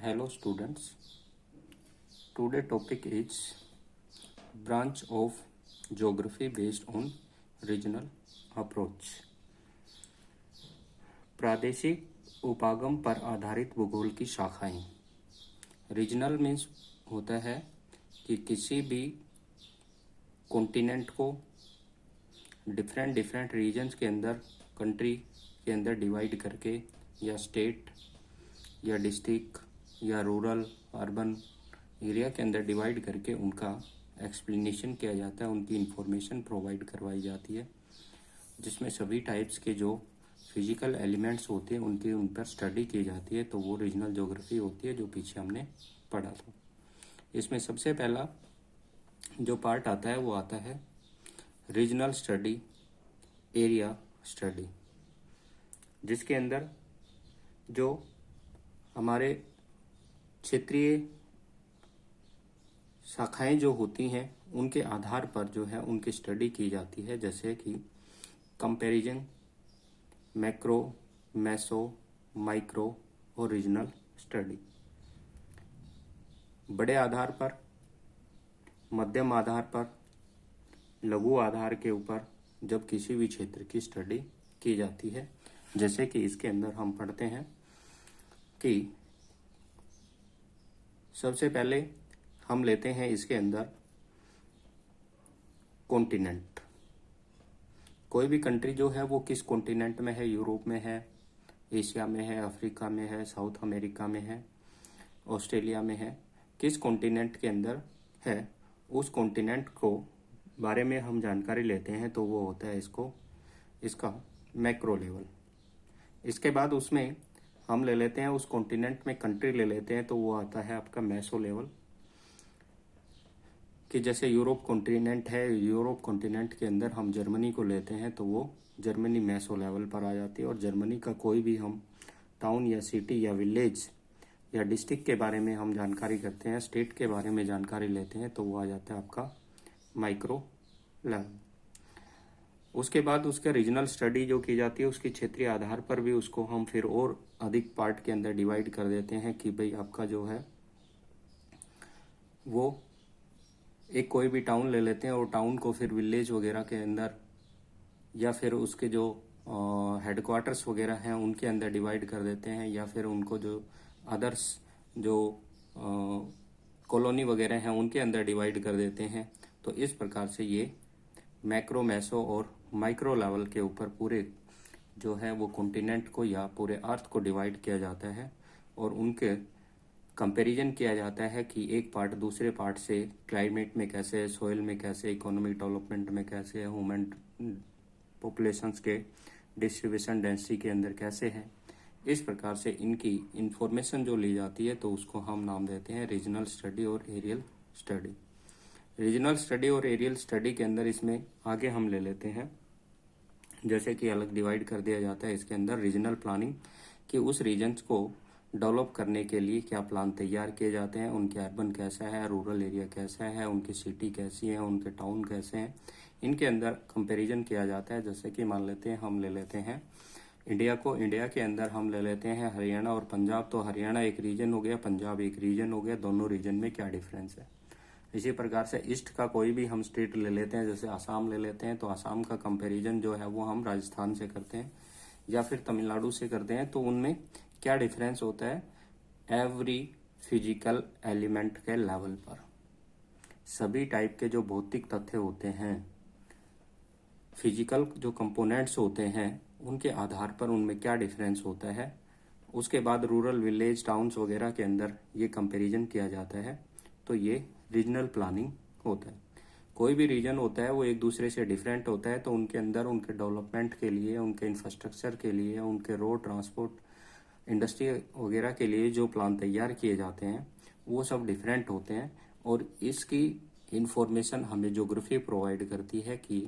Hello students. Today topic is branch of geography based on regional approach. प्रादेशिक उपागम पर आधारित भूगोल की शाखाएं. रीजनल मीन्स होता है कि किसी भी कॉन्टिनेंट को डिफरेंट रीजन्स के अंदर, कंट्री के अंदर डिवाइड करके, या स्टेट या डिस्ट्रिक्ट या रूरल अर्बन एरिया के अंदर डिवाइड करके उनका एक्सप्लेनेशन किया जाता है, उनकी इंफॉर्मेशन प्रोवाइड करवाई जाती है, जिसमें सभी टाइप्स के जो फिजिकल एलिमेंट्स होते हैं उनकी उन पर स्टडी की जाती है. तो वो रीजनल ज्योग्राफी होती है जो पीछे हमने पढ़ा था. इसमें सबसे पहला जो पार्ट आता है वो आता है रीजनल स्टडी, एरिया स्टडी, जिसके अंदर जो हमारे क्षेत्रीय शाखाएं जो होती हैं उनके आधार पर जो है उनकी स्टडी की जाती है. जैसे कि कंपैरिजन, मैक्रो, मेसो, माइक्रो और रीजनल स्टडी. बड़े आधार पर, मध्यम आधार पर, लघु आधार के ऊपर जब किसी भी क्षेत्र की स्टडी की जाती है. जैसे कि इसके अंदर हम पढ़ते हैं कि सबसे पहले हम लेते हैं इसके अंदर कॉन्टिनेंट. कोई भी कंट्री जो है वो किस कॉन्टिनेंट में है, यूरोप में है, एशिया में है, अफ्रीका में है, साउथ अमेरिका में है, ऑस्ट्रेलिया में है, किस कॉन्टिनेंट के अंदर है, उस कॉन्टिनेंट को बारे में हम जानकारी लेते हैं तो वो होता है इसका मैक्रो लेवल. इसके बाद उसमें हम ले लेते हैं उस कॉन्टिनेंट में कंट्री ले लेते हैं तो वो आता है आपका मेसो लेवल. कि जैसे यूरोप कॉन्टिनेंट है, यूरोप कॉन्टिनेंट के अंदर हम जर्मनी को लेते हैं तो वो जर्मनी मेसो लेवल पर आ जाती है. और जर्मनी का कोई भी हम टाउन या सिटी या विलेज या डिस्ट्रिक्ट के बारे में हम जानकारी करते हैं, स्टेट के बारे में जानकारी लेते हैं तो वो आ जाता है आपका माइक्रो लेवल. उसके बाद उसका रीजनल स्टडी जो की जाती है उसके क्षेत्रीय आधार पर भी उसको हम फिर और अधिक पार्ट के अंदर डिवाइड कर देते हैं कि भाई आपका जो है वो एक कोई भी टाउन ले लेते हैं और टाउन को फिर विलेज वगैरह के अंदर या फिर उसके जो हेडक्वार्टर्स वगैरह हैं उनके अंदर डिवाइड कर देते हैं, या फिर उनको जो अदर्स जो कॉलोनी वगैरह हैं उनके अंदर डिवाइड कर देते हैं. तो इस प्रकार से ये मैक्रो, मेसो और माइक्रो लेवल के ऊपर पूरे जो है वो कॉन्टिनेंट को या पूरे अर्थ को डिवाइड किया जाता है और उनके कंपैरिजन किया जाता है कि एक पार्ट दूसरे पार्ट से क्लाइमेट में कैसे है, सोइल में कैसे, इकोनॉमिक डेवलपमेंट में कैसे है, ह्यूमन पॉपुलेशंस के डिस्ट्रीब्यूशन डेंसिटी के अंदर कैसे है. इस प्रकार से इनकी इंफॉर्मेशन जो ली जाती है तो उसको हम नाम देते हैं रीजनल स्टडी और एरियल स्टडी. रीजनल स्टडी और एरियल स्टडी के अंदर इसमें आगे हम ले लेते हैं जैसे कि अलग डिवाइड कर दिया जाता है इसके अंदर रीजनल प्लानिंग, कि उस रीजन्स को डेवलप करने के लिए क्या प्लान तैयार किए जाते हैं, उनके अर्बन कैसा है, रूरल एरिया कैसा है, उनकी सिटी कैसी है, उनके टाउन कैसे हैं, इनके अंदर कंपैरिजन किया जाता है. जैसे कि मान लेते हैं हम ले लेते हैं इंडिया को. इंडिया के अंदर हम ले लेते हैं हरियाणा और पंजाब. तो हरियाणा एक रीजन हो गया, पंजाब एक रीजन हो गया. दोनों रीजन में क्या डिफरेंस है. इसी प्रकार से ईस्ट का कोई भी हम स्टेट ले लेते हैं, जैसे आसाम ले लेते हैं तो आसाम का कंपैरिजन जो है वो हम राजस्थान से करते हैं या फिर तमिलनाडु से करते हैं. तो उनमें क्या डिफरेंस होता है, एवरी फिजिकल एलिमेंट के लेवल पर सभी टाइप के जो भौतिक तथ्य होते हैं, फिजिकल जो कंपोनेंट्स होते हैं उनके आधार पर उनमें क्या डिफरेंस होता है. उसके बाद रूरल, विलेज, टाउन्स वगैरह के अंदर ये कंपैरिजन किया जाता है. तो ये रीजनल प्लानिंग होता है. कोई भी रीजन होता है वो एक दूसरे से डिफरेंट होता है तो उनके अंदर उनके डेवलपमेंट के लिए, उनके इंफ्रास्ट्रक्चर के लिए, उनके रोड ट्रांसपोर्ट, इंडस्ट्री वगैरह के लिए जो प्लान तैयार किए जाते हैं वो सब डिफरेंट होते हैं. और इसकी इंफॉर्मेशन हमें ज्योग्राफी प्रोवाइड करती है कि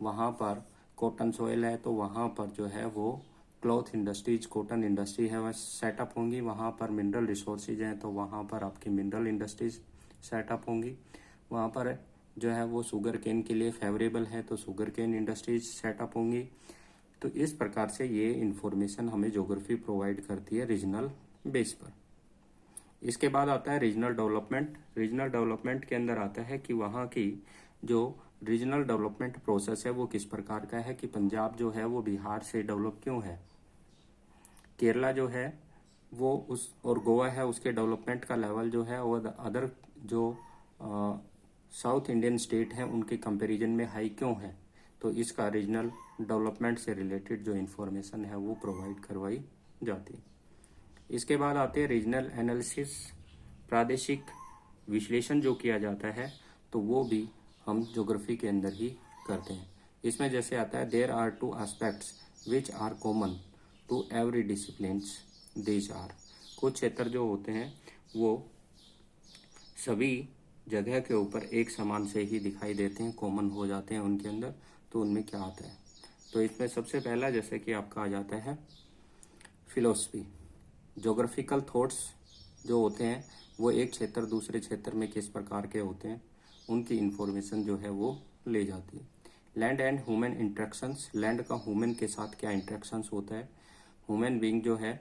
वहाँ पर कॉटन सॉइल है तो वहाँ पर जो है वो क्लॉथ इंडस्ट्रीज, कॉटन इंडस्ट्री है वह सेटअप होंगी. वहाँ पर मिनरल रिसोर्सेज हैं तो वहाँ पर आपकी मिनरल इंडस्ट्रीज सेटअप होंगी. वहाँ पर जो है वो शुगर केन के लिए फेवरेबल है तो शुगर केन इंडस्ट्रीज सेटअप होंगी. तो इस प्रकार से ये इंफॉर्मेशन हमें ज्योग्राफी प्रोवाइड करती है रीजनल बेस पर. इसके बाद आता है रीजनल डेवलपमेंट। रीजनल डेवलपमेंट के अंदर आता है कि वहाँ की जो रीजनल डेवलपमेंट प्रोसेस है वो किस प्रकार का है, कि पंजाब जो है वो बिहार से डेवलप क्यों है, केरला जो है वो उस और गोवा है उसके डेवलपमेंट का लेवल जो है और अदर जो साउथ इंडियन स्टेट हैं उनके कंपैरिजन में हाई क्यों है। तो इसका रीजनल डेवलपमेंट से रिलेटेड जो इन्फॉर्मेशन है वो प्रोवाइड करवाई जाती है। इसके बाद आते हैं रीजनल एनालिसिस, प्रादेशिक विश्लेषण जो किया जाता है तो वो भी हम ज्योग्राफी के अंदर ही करते हैं। इसमें जैसे आता है there are two aspects which are common to every disciplines, these are. कुछ क्षेत्र जो होते हैं वो सभी जगह के ऊपर एक समान से ही दिखाई देते हैं, कॉमन हो जाते हैं उनके अंदर। तो उनमें क्या आता है, तो इसमें सबसे पहला जैसे कि आपका आ जाता है फिलोसफी। ज्योग्राफिकल थॉट्स जो होते हैं वो एक क्षेत्र दूसरे क्षेत्र में किस प्रकार के होते हैं उनकी इंफॉर्मेशन जो है वो ले जाती है। Land and human interactions, land का ह्यूमन के साथ क्या इंट्रैक्शंस होता है, ह्यूमन बीइंग जो है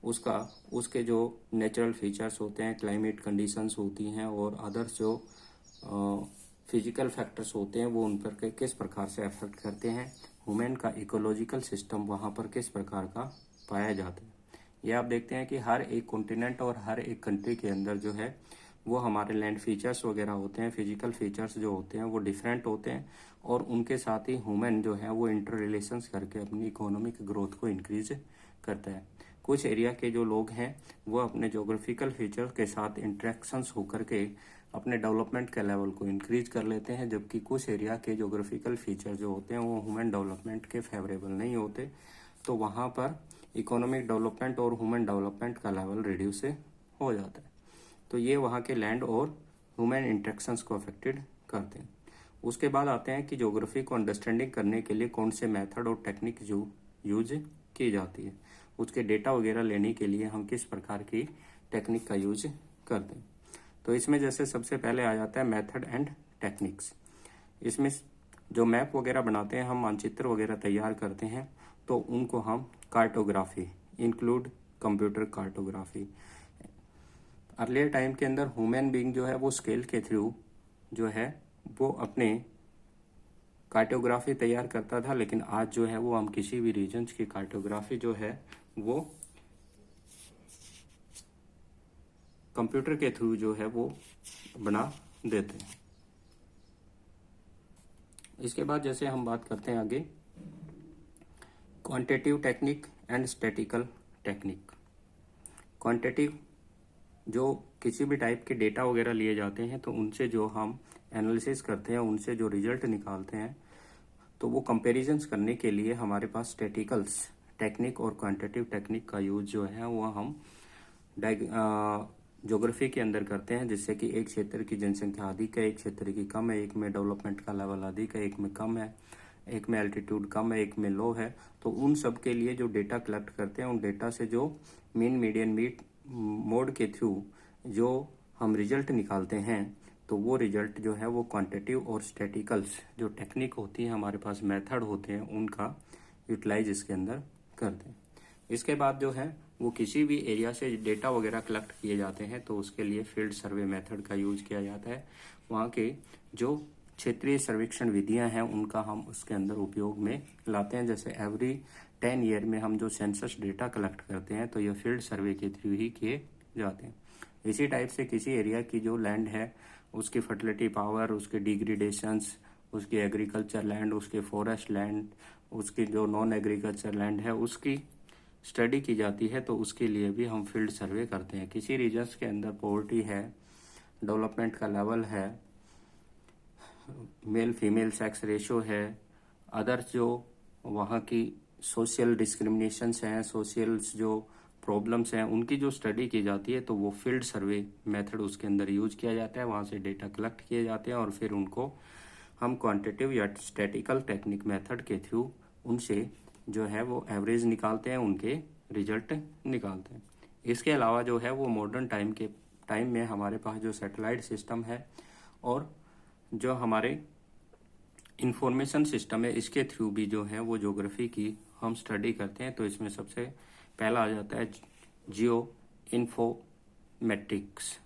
उसका उसके जो नेचुरल फीचर्स होते हैं, क्लाइमेट कंडीशंस होती हैं और अदर्स जो फिजिकल फैक्टर्स होते हैं वो उन पर किस प्रकार से अफेक्ट करते हैं। ह्यूमन का इकोलॉजिकल सिस्टम वहाँ पर किस प्रकार का पाया जाता है। ये आप देखते हैं कि हर एक कॉन्टिनेंट और हर एक कंट्री के अंदर जो है वो हमारे लैंड फीचर्स वगैरह होते हैं, फिजिकल फीचर्स जो होते हैं वो डिफरेंट होते हैं और उनके साथ ही ह्यूमन जो है वो इंटर रिलेशंस करके अपनी इकोनॉमिक ग्रोथ को इंक्रीज करता है। कुछ एरिया के जो लोग हैं वो अपने जोग्राफिकल फीचर के साथ इंट्रैक्शंस होकर के अपने डेवलपमेंट के लेवल को इंक्रीज कर लेते हैं, जबकि कुछ एरिया के जोग्राफिकल फीचर जो होते हैं वो ह्यूमन डेवलपमेंट के फेवरेबल नहीं होते, तो वहाँ पर इकोनॉमिक डेवलपमेंट और ह्यूमन डेवलपमेंट का लेवल रिड्यूस हो जाता है। तो ये वहाँ के लैंड और ह्यूमन इंट्रैक्शंस को अफेक्टेड करते हैं। उसके बाद आते हैं कि ज्योग्राफी को अंडरस्टैंडिंग करने के लिए कौन से मेथड और टेक्निक जो यूज की जाती है, उसके डेटा वगैरह लेने के लिए हम किस प्रकार की टेक्निक का यूज करते हैं। तो इसमें जैसे सबसे पहले आ जाता है मेथड एंड टेक्निक्स। इसमें जो मैप वगैरह बनाते हैं, हम मानचित्र वगैरह तैयार करते हैं, तो उनको हम cartography include computer cartography. Earlier time के अंदर ह्यूमन बीइंग जो है वो स्केल के थ्रू जो है वो अपने कार्टोग्राफी तैयार करता था, लेकिन आज जो है वो हम किसी भी रीजन्स की कार्टोग्राफी जो है वो कंप्यूटर के थ्रू जो है वो बना देते हैं। इसके बाद जैसे हम बात करते हैं आगे quantitative technique and statistical technique. Quantitative जो किसी भी टाइप के डेटा वगैरह लिए जाते हैं तो उनसे जो हम एनालिसिस करते हैं, उनसे जो रिजल्ट निकालते हैं, तो वो कंपैरिजंस करने के लिए हमारे पास स्टैटिकल्स टेक्निक और क्वांटिटेटिव टेक्निक का यूज जो है वो हम ज्योग्राफी के अंदर करते हैं, जिससे कि एक क्षेत्र की जनसंख्या अधिक है, एक क्षेत्र की कम है, एक में डेवलपमेंट का लेवल अधिक है, एक में कम है, एक में एल्टीट्यूड कम है, एक में लो है। तो उन सब के लिए जो डेटा कलेक्ट करते हैं, उन डेटा से जो मीन मीडियन मीट मोड के थ्रू जो हम रिजल्ट निकालते हैं, तो वो रिजल्ट जो है वो क्वांटिटेटिव और स्टैटिकल्स जो टेक्निक होती है हमारे पास, मेथड होते हैं, उनका यूटिलाइज इसके अंदर करते हैं। इसके बाद जो है वो किसी भी एरिया से डेटा वगैरह कलेक्ट किए जाते हैं तो उसके लिए फील्ड सर्वे मेथड का यूज किया जाता है। वहाँ के जो क्षेत्रीय सर्वेक्षण विधियां हैं उनका हम उसके अंदर उपयोग में लाते हैं। जैसे एवरी 10 ईयर में हम जो सेंसस डेटा कलेक्ट करते हैं तो ये फील्ड सर्वे के थ्रू ही किए जाते हैं। इसी टाइप से किसी एरिया की जो लैंड है उसकी फर्टिलिटी पावर, उसके डिग्रेडेशंस, उसकी एग्रीकल्चर लैंड, उसके फॉरेस्ट लैंड, उसकी जो नॉन एग्रीकल्चर लैंड है उसकी स्टडी की जाती है, तो उसके लिए भी हम फील्ड सर्वे करते हैं। किसी रीजन्स के अंदर पॉवर्टी है, डेवलपमेंट का लेवल है, मेल फीमेल सेक्स रेशो है, अदर्स जो वहाँ की सोशल डिस्क्रिमिनेशंस हैं, सोशल जो प्रॉब्लम्स हैं, उनकी जो स्टडी की जाती है तो वो फील्ड सर्वे मेथड उसके अंदर यूज किया जाता है। वहाँ से डेटा कलेक्ट किए जाते हैं और फिर उनको हम क्वांटिटेटिव या स्टैटिकल टेक्निक मेथड के थ्रू उनसे जो है वो एवरेज निकालते हैं, उनके रिजल्ट निकालते हैं। इसके अलावा जो है वो मॉडर्न टाइम में हमारे पास जो सैटेलाइट सिस्टम है और जो हमारे इंफॉर्मेशन सिस्टम है, इसके थ्रू भी जो है वो ज्योग्राफी की हम स्टडी करते हैं। तो इसमें सबसे पहला आ जाता है जियो info metrics,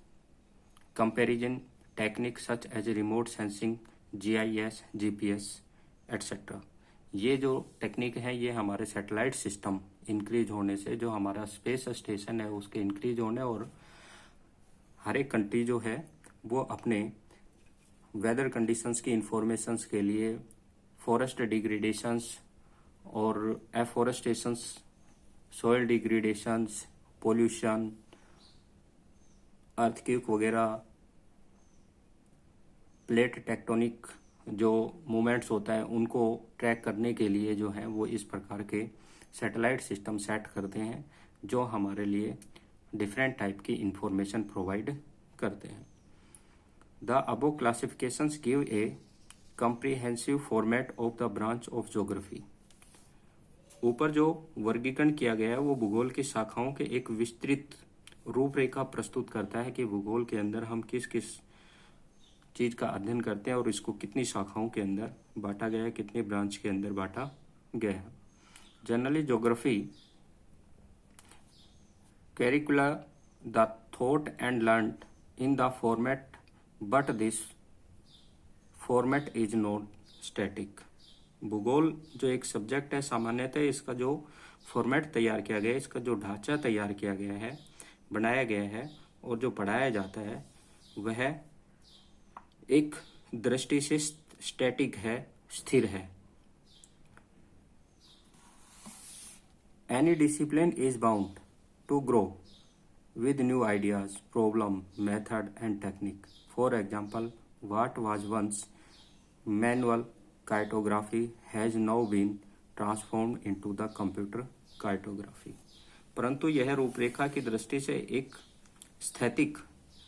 comparison techniques such as remote sensing, GIS, GPS, etc. ये जो टेक्निक है ये हमारे सैटेलाइट सिस्टम इंक्रीज होने से, जो हमारा स्पेस स्टेशन है उसके इंक्रीज होने, और हर एक कंट्री जो है वो अपने वेदर कंडीशंस की इंफॉर्मेशंस के लिए फॉरेस्ट डिग्रेडेशंस और एफॉरेस्टेशंस, सॉइल डिग्रेडेशंस, पोल्यूशन, अर्थक्वेक वगैरह, प्लेट टेक्टोनिक जो मूवमेंट्स होता है उनको ट्रैक करने के लिए जो है वो इस प्रकार के सैटेलाइट सिस्टम सेट करते हैं जो हमारे लिए डिफरेंट टाइप की इंफॉर्मेशन प्रोवाइड करते हैं। The above classifications give a comprehensive format of the branch of geography. ऊपर जो वर्गीकरण किया गया है वो भूगोल की शाखाओं के एक विस्तृत रूपरेखा प्रस्तुत करता है कि भूगोल के अंदर हम किस किस चीज का अध्ययन करते हैं और इसको कितनी शाखाओं के अंदर बांटा गया है, कितनी ब्रांच के अंदर बांटा गया है। Generally geography करिकुला the thought and learned in the format, but this format is not static. भूगोल जो एक सब्जेक्ट है सामान्यतः इसका जो फॉर्मेट तैयार किया गया है, इसका जो ढांचा तैयार किया गया है, बनाया गया है और जो पढ़ाया जाता है वह एक दृष्टि से स्टैटिक है, स्थिर है। Any discipline is bound to grow with new ideas, problem, method and technique. For example, what was once manual cartography has now been transformed into the computer cartography. परंतु यह रूपरेखा की दृष्टि से एक स्थैतिक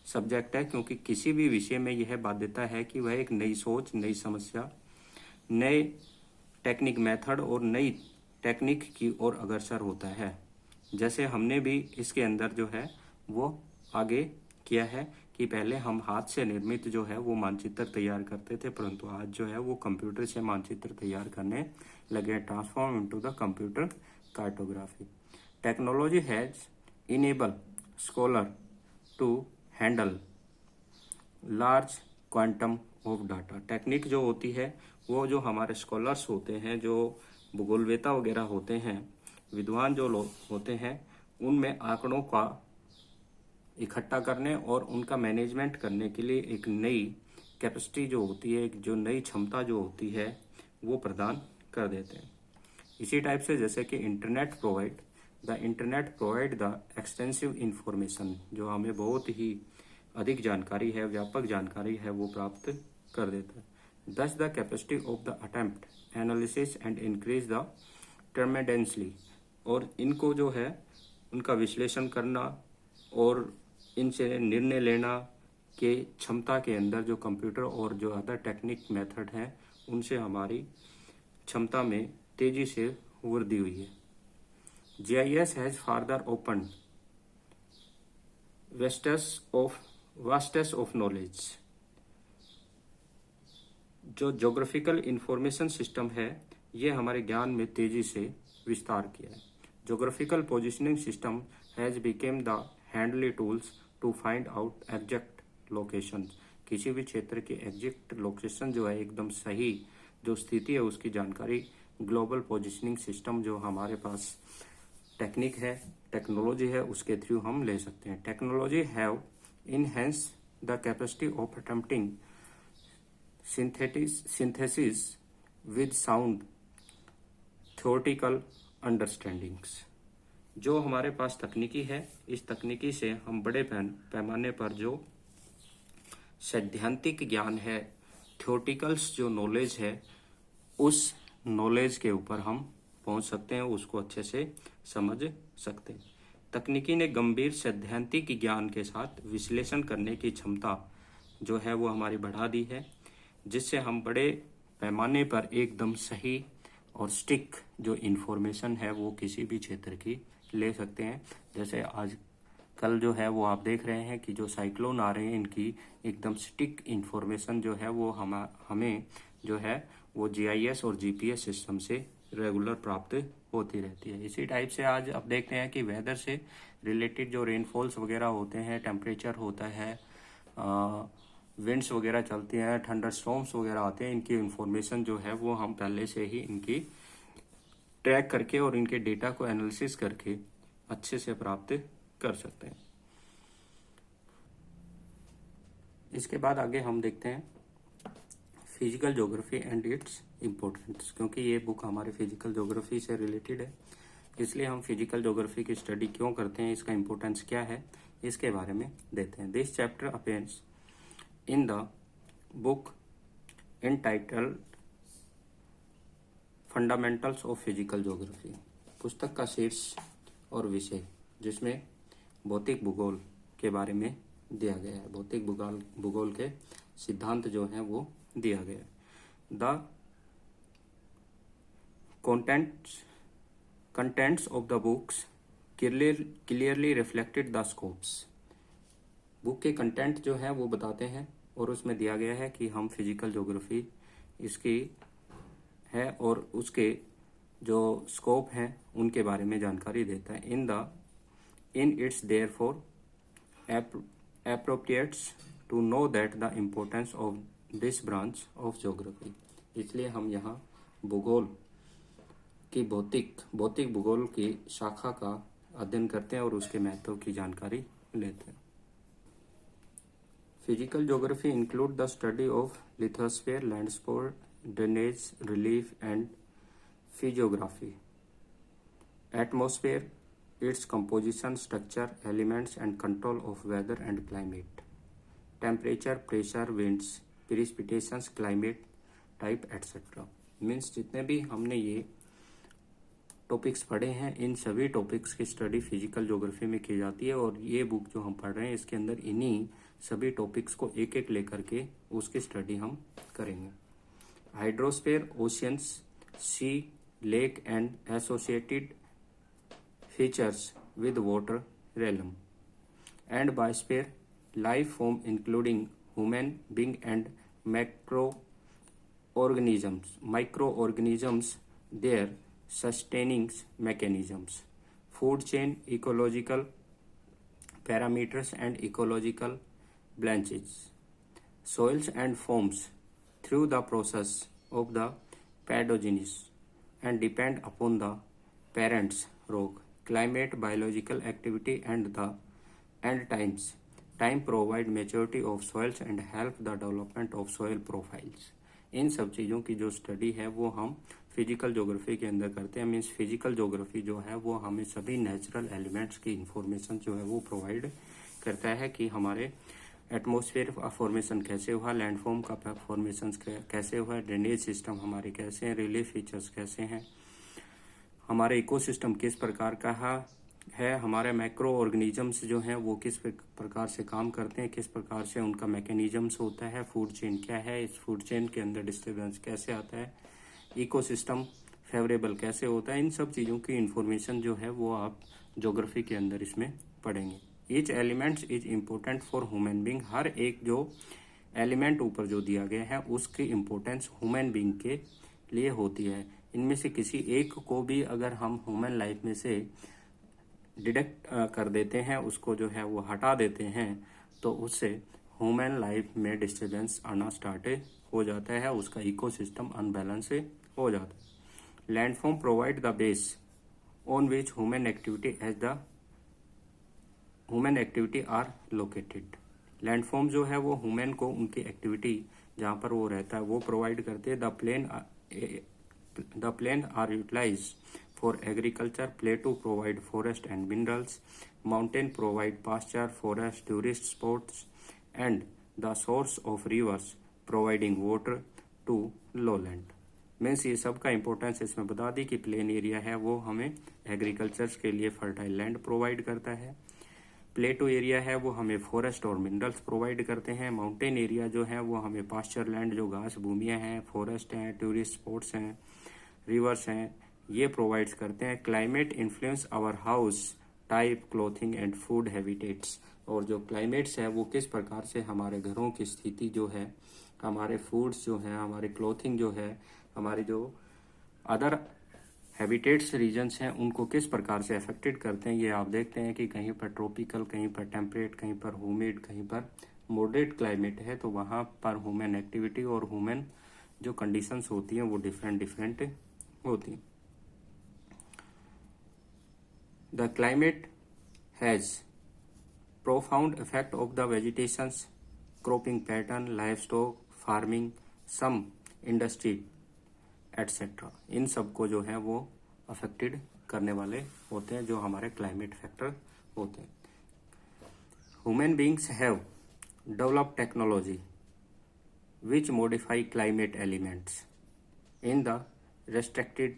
सब्जेक्ट है, क्योंकि किसी भी विषय में यह बाध्यता है कि वह एक नई सोच, नई समस्या, नए टेक्निक मेथड और नई टेक्निक की ओर अग्रसर होता है। जैसे हमने भी इसके अंदर जो है वो आगे किया है कि पहले हम हाथ से निर्मित जो है वो मानचित्र तैयार करते थे, परंतु आज जो है वो कंप्यूटर से मानचित्र तैयार करने लगे, transform into the computer cartography. Technology has enable scholar to handle large quantum of data. Technique जो होती है वो जो हमारे स्कॉलर्स होते हैं, जो भूगोलवेता वगैरह होते हैं, विद्वान जो लोग होते हैं, उनमें आंकड़ों का इकट्ठा करने और उनका मैनेजमेंट करने के लिए एक नई कैपेसिटी जो होती है, एक जो नई क्षमता जो होती है वो प्रदान कर देते हैं। इसी टाइप से जैसे कि internet provide the extensive information, जो हमें बहुत ही अधिक जानकारी है, व्यापक जानकारी है वो प्राप्त कर देता है। Thus the capacity of the attempt analysis and increase the tremendously, और इनको जो है उनका विश्लेषण करना और इनसे निर्णय लेना के क्षमता के अंदर जो कंप्यूटर और जो अदर टेक्निक मेथड हैं उनसे हमारी क्षमता में तेजी से वृद्धि हुई है। GIS has further open vastest of knowledge. जो ज्योग्राफिकल इंफॉर्मेशन सिस्टम है ये हमारे ज्ञान में तेजी से विस्तार किया है। Geographical positioning system has became the handy tools to find out exact location. किसी भी क्षेत्र के एग्जैक्ट लोकेशन जो है, एकदम सही जो स्थिति है उसकी जानकारी ग्लोबल पोजिशनिंग सिस्टम जो हमारे पास टेक्निक है, टेक्नोलॉजी है, उसके थ्रू हम ले सकते हैं। Technology have enhance the capacity of attempting synthesis with sound theoretical understandings. जो हमारे पास तकनीकी है, इस तकनीकी से हम बड़े पैमाने पर जो सैद्धांतिक ज्ञान है, थ्योरेटिकल्स जो नॉलेज है, उस नॉलेज के ऊपर हम पहुंच सकते हैं, उसको अच्छे से समझ सकते हैं। तकनीकी ने गंभीर सैद्धांतिक ज्ञान के साथ विश्लेषण करने की क्षमता जो है वो हमारी बढ़ा दी है, जिससे हम बड़े पैमाने पर एकदम सही और स्टिक जो इन्फॉर्मेशन है वो किसी भी क्षेत्र की ले सकते हैं। जैसे आज कल जो है वो आप देख रहे हैं कि जो साइक्लोन आ रहे हैं, इनकी एकदम स्टिक इन्फॉर्मेशन जो है वो हमें जो है वो GIS और GPS सिस्टम से रेगुलर प्राप्त होती रहती है। इसी टाइप से आज अब देखते हैं कि वेदर से रिलेटेड जो रेनफॉल्स वगैरह होते हैं, टेम्परेचर होता है, विंड्स वगैरह चलती हैं, थंडर स्टॉर्म्स वगैरह आते हैं, इनकी इंफॉर्मेशन जो है वो हम पहले से ही इनकी ट्रैक करके और इनके डेटा को एनालिसिस करके अच्छे से प्राप्त कर सकते हैं। इसके बाद आगे हम देखते हैं physical geography and its importance. क्योंकि ये बुक हमारे फिजिकल ज्योग्राफी से रिलेटेड है, इसलिए हम फिजिकल ज्योग्राफी की स्टडी क्यों करते हैं, इसका इम्पोर्टेंस क्या है, इसके बारे में देते हैं। This chapter appears in the book entitled fundamentals of physical geography. पुस्तक का शीर्ष और विषय जिसमें भौतिक भूगोल के बारे में दिया गया है, भौतिक भूगोल के सिद्धांत जो हैं वो दिया गया है। The contents of the books clearly reflected the scopes। Book के कंटेंट जो है वो बताते हैं और उसमें दिया गया है कि हम फिजिकल ज्योग्राफी इसकी है और उसके जो स्कोप हैं उनके बारे में जानकारी देता है। In its therefore appropriates to know that the importance of this branch of geography। इसलिए हम यहाँ भूगोल की भौतिक भूगोल की शाखा का अध्ययन करते हैं और उसके महत्व की जानकारी लेते हैं। Physical geography include the study of lithosphere, landscape, drainage, relief and physiography, atmosphere, its composition, structure, elements and control of weather and climate, temperature, pressure, winds, precipitations, climate type etc। Means जितने भी हमने ये topics पढ़े हैं इन सभी topics की study physical geography में की जाती है और ये बुक जो हम पढ़ रहे हैं इसके अंदर इन्हीं सभी टॉपिक्स को एक एक लेकर के उसकी स्टडी हम करेंगे। Hydrosphere, oceans, sea, lake and associated features with water realm, and biosphere, life form including human being and microorganisms, their sustaining mechanisms, food chain, ecological parameters and ecological balances, soils and forms through the process of the pathogens and depend upon the parents rock, climate, biological activity and time provide maturity of soils and help the development of soil profiles। इन सब चीज़ों की जो study है वो हम physical geography के अंदर करते हैं। मीन्स फिजिकल ज्योग्राफी जो है वो हमें सभी नेचुरल एलिमेंट्स की इंफॉर्मेशन जो है वो प्रोवाइड करता है कि हमारे एटमॉस्फेयर का फॉर्मेशन कैसे हुआ, लैंडफॉर्म का फॉर्मेशन कैसे हुआ, ड्रेनेज सिस्टम हमारे कैसे हैं, रिलीफ फीचर्स कैसे हैं, हमारे इकोसिस्टम किस प्रकार का है, हमारे माइक्रो ऑर्गेनिजम्स जो हैं वो किस प्रकार से काम करते हैं, किस प्रकार से उनका मैकेनिज्म्स होता है, फूड चेन क्या है, इस फूड चेन के अंदर डिस्टर्बेंस कैसे आता है, इकोसिस्टम फेवरेबल कैसे होता है, इन सब चीज़ों की इंफॉर्मेशन जो है वो आप ज्योग्राफी के अंदर इसमें पढ़ेंगे। Each elements is important for human being. हर एक जो एलिमेंट ऊपर जो दिया गया है उसकी इम्पोर्टेंस ह्यूमन बींग के लिए होती है। इनमें से किसी एक को भी अगर हम ह्यूमन लाइफ में से डिडक्ट कर देते हैं, उसको जो है वो हटा देते हैं, तो उससे ह्यूमन लाइफ में डिस्टर्बेंस आना स्टार्ट हो जाता है, उसका इकोसिस्टम अनबैलेंस हो जाता है। Landform provide the base on which human activity are located. Landform जो है वो ह्यूमन को उनकी एक्टिविटी जहाँ पर वो रहता है वो प्रोवाइड करते हैं। The plains are utilized for agriculture, plateau provide forest and minerals, mountain provide pasture, forest, tourist spots, and the source of rivers providing water to lowland। Means ये सब का इम्पोर्टेंस इसमें बता दी कि प्लेन एरिया है वो हमें एग्रीकल्चर के लिए फर्टाइल लैंड प्रोवाइड करता है, प्लेटो एरिया है वो हमें फॉरेस्ट और मिनरल्स प्रोवाइड करते हैं, माउंटेन एरिया जो है वो हमें पास्चर लैंड जो घास भूमियाँ हैं, फॉरेस्ट हैं, टूरिस्ट स्पॉट्स हैं, रिवर्स हैं, ये प्रोवाइड्स करते हैं। Climate influence our house type, clothing and food habitats. और जो क्लाइमेट्स है वो किस प्रकार से हमारे घरों की स्थिति जो है, हमारे फूड्स जो हैं, हमारे क्लोथिंग जो है, हमारे जो अदर हैबिटेट्स रीजन्स हैं उनको किस प्रकार से अफेक्टेड करते हैं, ये आप देखते हैं कि कहीं पर ट्रॉपिकल, कहीं पर टेम्परेट, कहीं पर ह्यूमिड, कहीं पर मॉडरेट क्लाइमेट है, तो वहाँ पर ह्यूमन एक्टिविटी और ह्यूमन जो कंडीशंस होती हैं वो डिफरेंट डिफरेंट होती हैं। The climate has profound effect of the vegetation's cropping pattern, livestock farming, some industry etc. इन सब को जो है वो अफेक्टेड करने वाले होते हैं जो हमारे क्लाइमेट फैक्टर होते हैं। Human beings have developed technology which modify climate elements in the restricted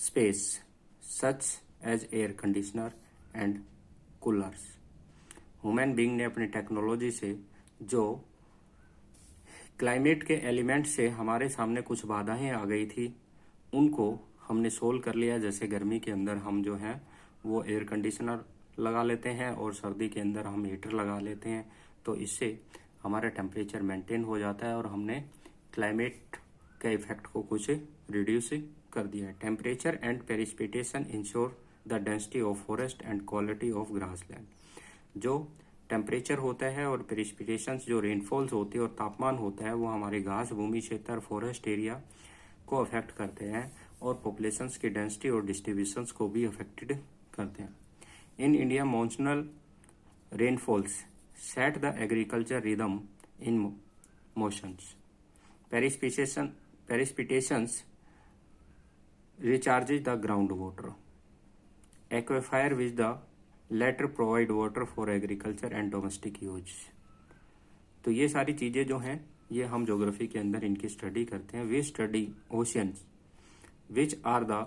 space such as air conditioner and coolers. Human being ने अपनी टेक्नोलॉजी से जो क्लाइमेट के एलिमेंट से हमारे सामने कुछ बाधाएं आ गई थी उनको हमने सोल्व कर लिया। जैसे गर्मी के अंदर हम जो है वो एयर कंडीशनर लगा लेते हैं और सर्दी के अंदर हम हीटर लगा लेते हैं, तो इससे हमारा टेम्परेचर मेंटेन हो जाता है और हमने क्लाइमेट के इफेक्ट को कुछ रिड्यूस कर दिया है। Temperature and precipitation ensure the density of forest and quality of grassland. जो टेम्परेचर होता है और प्रेसिपिटेशन जो रेनफॉल्स होती है और तापमान होता है वो हमारे घास भूमि क्षेत्र, फॉरेस्ट एरिया को अफेक्ट करते हैं और पॉपुलेशंस की डेंसिटी और डिस्ट्रीब्यूशंस को भी अफेक्टेड करते हैं। In India monsoonal rainfalls set the agriculture rhythm in motions. Precipitations recharges the groundwater. Aquifer with the latter provide water for agriculture and domestic use. तो ये सारी चीज़ें जो हैं ये हम ज्योग्राफी के अंदर इनकी स्टडी करते हैं। We study oceans which are the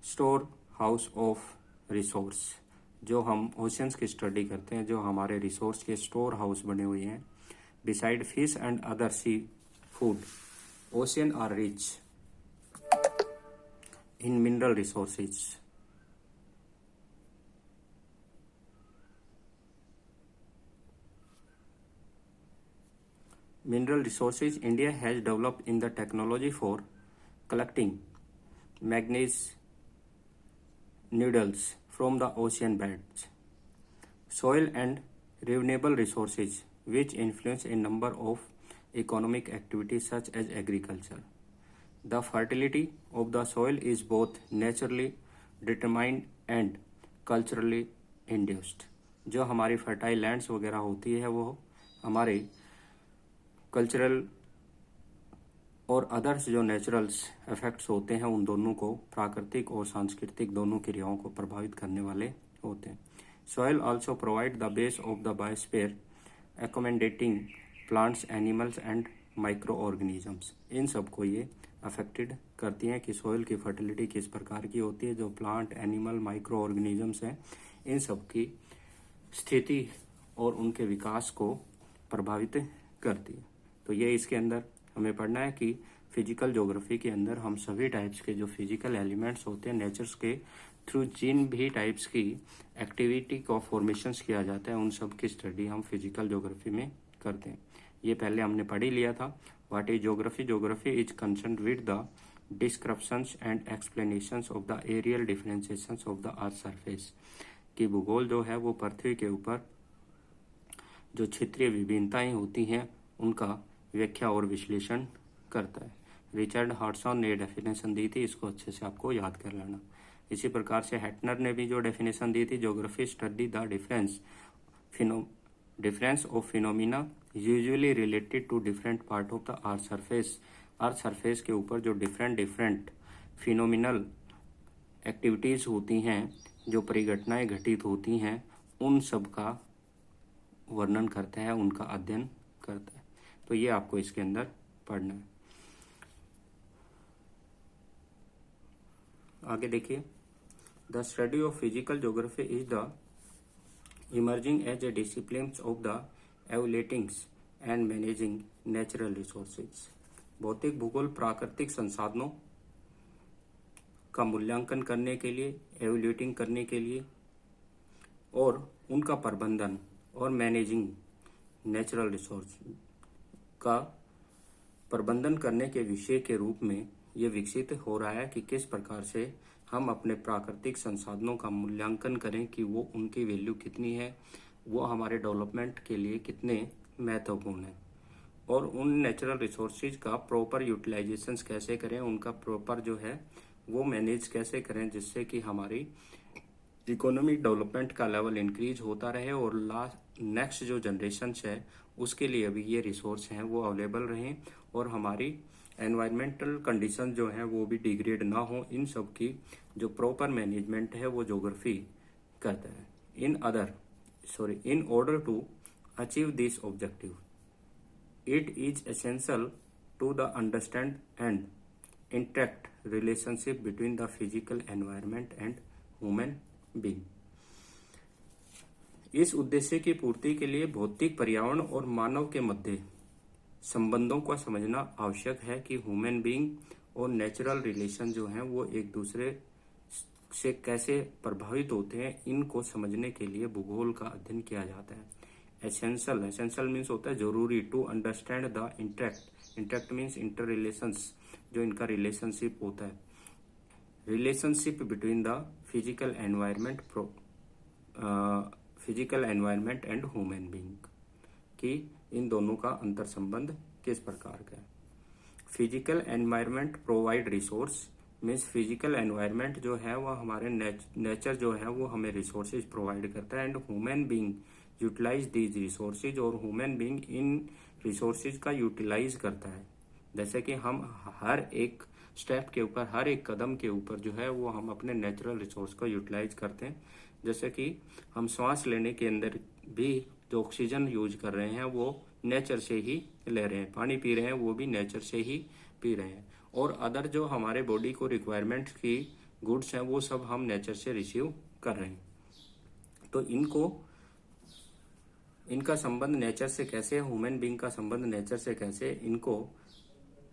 store house of resource. जो हम ओशियंस की स्टडी करते हैं जो हमारे रिसोर्स के स्टोर हाउस बने हुए हैं। Beside fish and other sea food, ocean are rich in mineral resources. Mineral resources, India has developed in the technology for collecting manganese nodules from the ocean beds. Soil and renewable resources which influence a number of economic activities such as agriculture. The fertility of the soil is both naturally determined and culturally induced. जो हमारी fertile lands वगैरह होती है वो हमारे cultural और others जो naturals effects होते हैं उन दोनों को, प्राकृतिक और सांस्कृतिक दोनों क्रियाओं को प्रभावित करने वाले होते हैं। Soil also provide the base of the biosphere accommodating plants, animals and micro organisms. इन सब को ये अफेक्टेड करती हैं कि सॉइल की फर्टिलिटी किस प्रकार की होती है। जो प्लांट, एनिमल, माइक्रो ऑर्गेनिजम्स हैं इन सब की स्थिति और उनके विकास को प्रभावित करती है। तो ये इसके अंदर हमें पढ़ना है कि फिजिकल ज्योग्राफी के अंदर हम सभी टाइप्स के जो फिजिकल एलिमेंट्स होते हैं नेचर्स के थ्रू जिन भी टाइप्स की एक्टिविटी को फॉर्मेशंस किया जाता है उन सब की स्टडी हम फिजिकल ज्योग्राफी में करते हैं। ये पहले हमने पढ़ ही लिया था। What is geography? Geography is concerned with the descriptions and explanations of the areal differentiations of the earth surface. कि भूगोल जो है वो पृथ्वी के ऊपर जो क्षेत्रीय विभिन्नताएं होती हैं उनका व्याख्या और विश्लेषण करता है। रिचर्ड हॉटसन ने डेफिनेशन दी थी, इसको अच्छे से आपको याद कर लेना। इसी प्रकार से हैटनर ने भी जो डेफिनेशन दी थी, geography study the difference of phenomena usually related to different part of the earth surface. Earth surface के ऊपर जो डिफरेंट फिनोमिनल एक्टिविटीज होती हैं, जो परिघटनाएं घटित होती हैं, उन सब का वर्णन करता है, उनका अध्ययन करता है। तो ये आपको इसके अंदर पढ़ना है। आगे देखिए, the study of physical geography is the emerging as a discipline of the evaluating and managing natural resources. भौतिक भूगोल प्राकृतिक संसाधनों का मूल्यांकन करने के लिए, एवल्यूटिंग करने के लिए और उनका प्रबंधन और मैनेजिंग नेचुरल रिसोर्स का प्रबंधन करने के विषय के रूप में ये विकसित हो रहा है कि किस प्रकार से हम अपने प्राकृतिक संसाधनों का मूल्यांकन करें कि वो उनकी वैल्यू कितनी है, वो हमारे डेवलपमेंट के लिए कितने महत्वपूर्ण है, और उन नेचुरल रिसोर्सेज का प्रॉपर यूटिलाइजेशन कैसे करें, उनका प्रॉपर जो है वो मैनेज कैसे करें, जिससे कि हमारी इकोनॉमिक डेवलपमेंट का लेवल इंक्रीज होता रहे और नेक्स्ट जो जनरेशन है उसके लिए भी ये रिसोर्स हैं वो अवेलेबल रहें और हमारी एनवायरमेंटल कंडीशन जो है वो भी डिग्रेड ना हो। इन सब की जो प्रॉपर मैनेजमेंट है वो ज्योग्राफी करता है। In order to achieve this objective it is essential to the understand and interact relationship between the physical environment and human being। इस उद्देश्य की पूर्ति के लिए भौतिक पर्यावरण और मानव के मध्य संबंधों को समझना आवश्यक है कि ह्यूमन बीइंग और नेचुरल रिलेशन जो हैं वो एक दूसरे से कैसे प्रभावित होते हैं। इनको समझने के लिए भूगोल का अध्ययन किया जाता है। एसेंशियल मीन्स होता है जरूरी, to understand the interact means inter relations, जो इनका रिलेशनशिप होता है, relationship between the physical environment and human being, कि इन दोनों का अंतर संबंध किस प्रकार का है। Physical environment provide resource means physical environment जो है वह हमारे नेचर जो है वो हमें रिसोर्सेज प्रोवाइड करता है, and human being utilise these resources, और ह्यूमन बीइंग इन रिसोर्सेज का यूटिलाइज करता है। जैसे कि हम हर एक स्टेप के ऊपर, हर एक कदम के ऊपर जो है वो हम अपने नेचुरल रिसोर्स को यूटिलाइज करते हैं। जैसे कि हम सांस लेने के अंदर भी जो ऑक्सीजन यूज कर रहे हैं वो नेचर से ही ले रहे हैं, पानी पी रहे हैं वो भी नेचर से ही पी रहे हैं, और अदर जो हमारे बॉडी को रिक्वायरमेंट की गुड्स हैं वो सब हम नेचर से रिसीव कर रहे हैं। तो इनका संबंध नेचर से कैसे, ह्यूमन बीइंग का संबंध नेचर से कैसे, इनको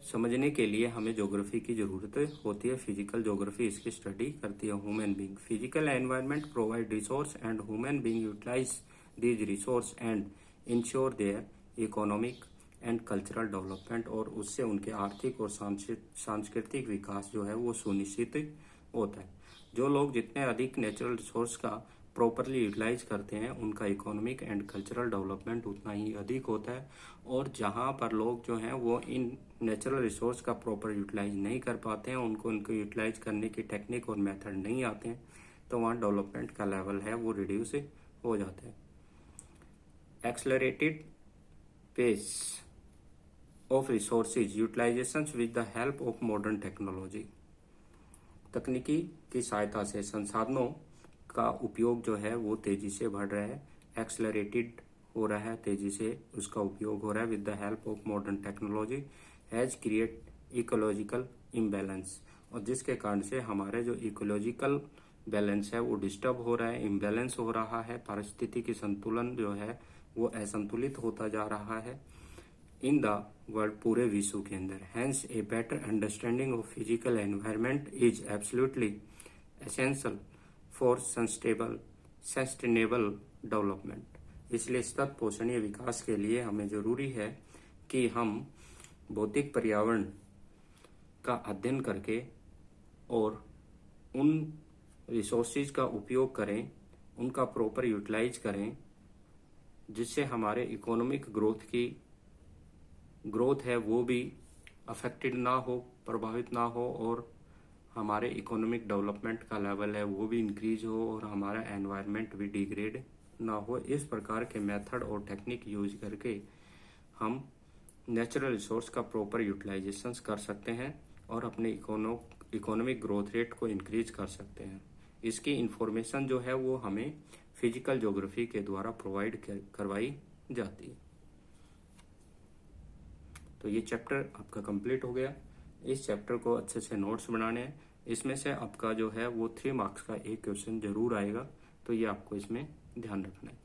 समझने के लिए हमें ज्योग्राफी की जरूरत होती है। फिजिकल ज्योग्राफी इसकी स्टडी करती है human being. Physical environment provide resource and human being utilise these resource and ensure their economic and cultural development, और उससे उनके आर्थिक और सांस्कृतिक विकास जो है वो सुनिश्चित होता है। जो लोग जितने अधिक नेचुरल रिसोर्स का प्रॉपरली यूटिलाइज करते हैं उनका इकोनॉमिक एंड कल्चरल डेवलपमेंट उतना ही अधिक होता है, और जहां पर लोग जो हैं वो इन नेचुरल रिसोर्स का प्रॉपर यूटिलाइज नहीं कर पाते हैं, उनको यूटिलाइज करने की टेक्निक और मेथड नहीं आते हैं, तो वहाँ डेवलपमेंट का लेवल है वो रिड्यूस हो जाता है। Accelerated pace of resources utilisation with the help of modern technology, तकनीकी की सहायता से संसाधनों का उपयोग जो है वो तेजी से बढ़ रहा है, एक्सेलरेटेड हो रहा है, तेजी से उसका उपयोग हो रहा है। With the help of modern technology has create ecological imbalance, और जिसके कारण से हमारे जो इकोलॉजिकल बैलेंस है वो डिस्टर्ब हो रहा है, इम्बैलेंस हो रहा है, पारिस्थितिकी संतुलन जो है वो असंतुलित होता जा रहा है इन द वर्ल्ड, पूरे विश्व के अंदर। Hence a better understanding of physical environment is absolutely essential for sustainable development. इसलिए सतत पोषणीय विकास के लिए हमें जरूरी है कि हम भौतिक पर्यावरण का अध्ययन करके और उन रिसोर्सेज का उपयोग करें, उनका प्रॉपर यूटिलाइज करें, जिससे हमारे इकोनॉमिक ग्रोथ है वो भी अफेक्टेड ना हो, प्रभावित ना हो, और हमारे इकोनॉमिक डेवलपमेंट का लेवल है वो भी इंक्रीज हो, और हमारा एनवायरनमेंट भी डिग्रेड ना हो। इस प्रकार के मेथड और टेक्निक यूज करके हम नेचुरल रिसोर्स का प्रॉपर यूटिलाइजेशन कर सकते हैं और अपने इकोनॉमिक ग्रोथ रेट को इंक्रीज कर सकते हैं। इसकी इंफॉर्मेशन जो है वो हमें फिजिकल ज्योग्राफी के द्वारा प्रोवाइड करवाई जाती है। तो ये चैप्टर आपका कंप्लीट हो गया। इस चैप्टर को अच्छे से नोट्स बनाने हैं। इसमें से आपका जो है वो 3 मार्क्स का एक क्वेश्चन जरूर आएगा, तो ये आपको इसमें ध्यान रखना है।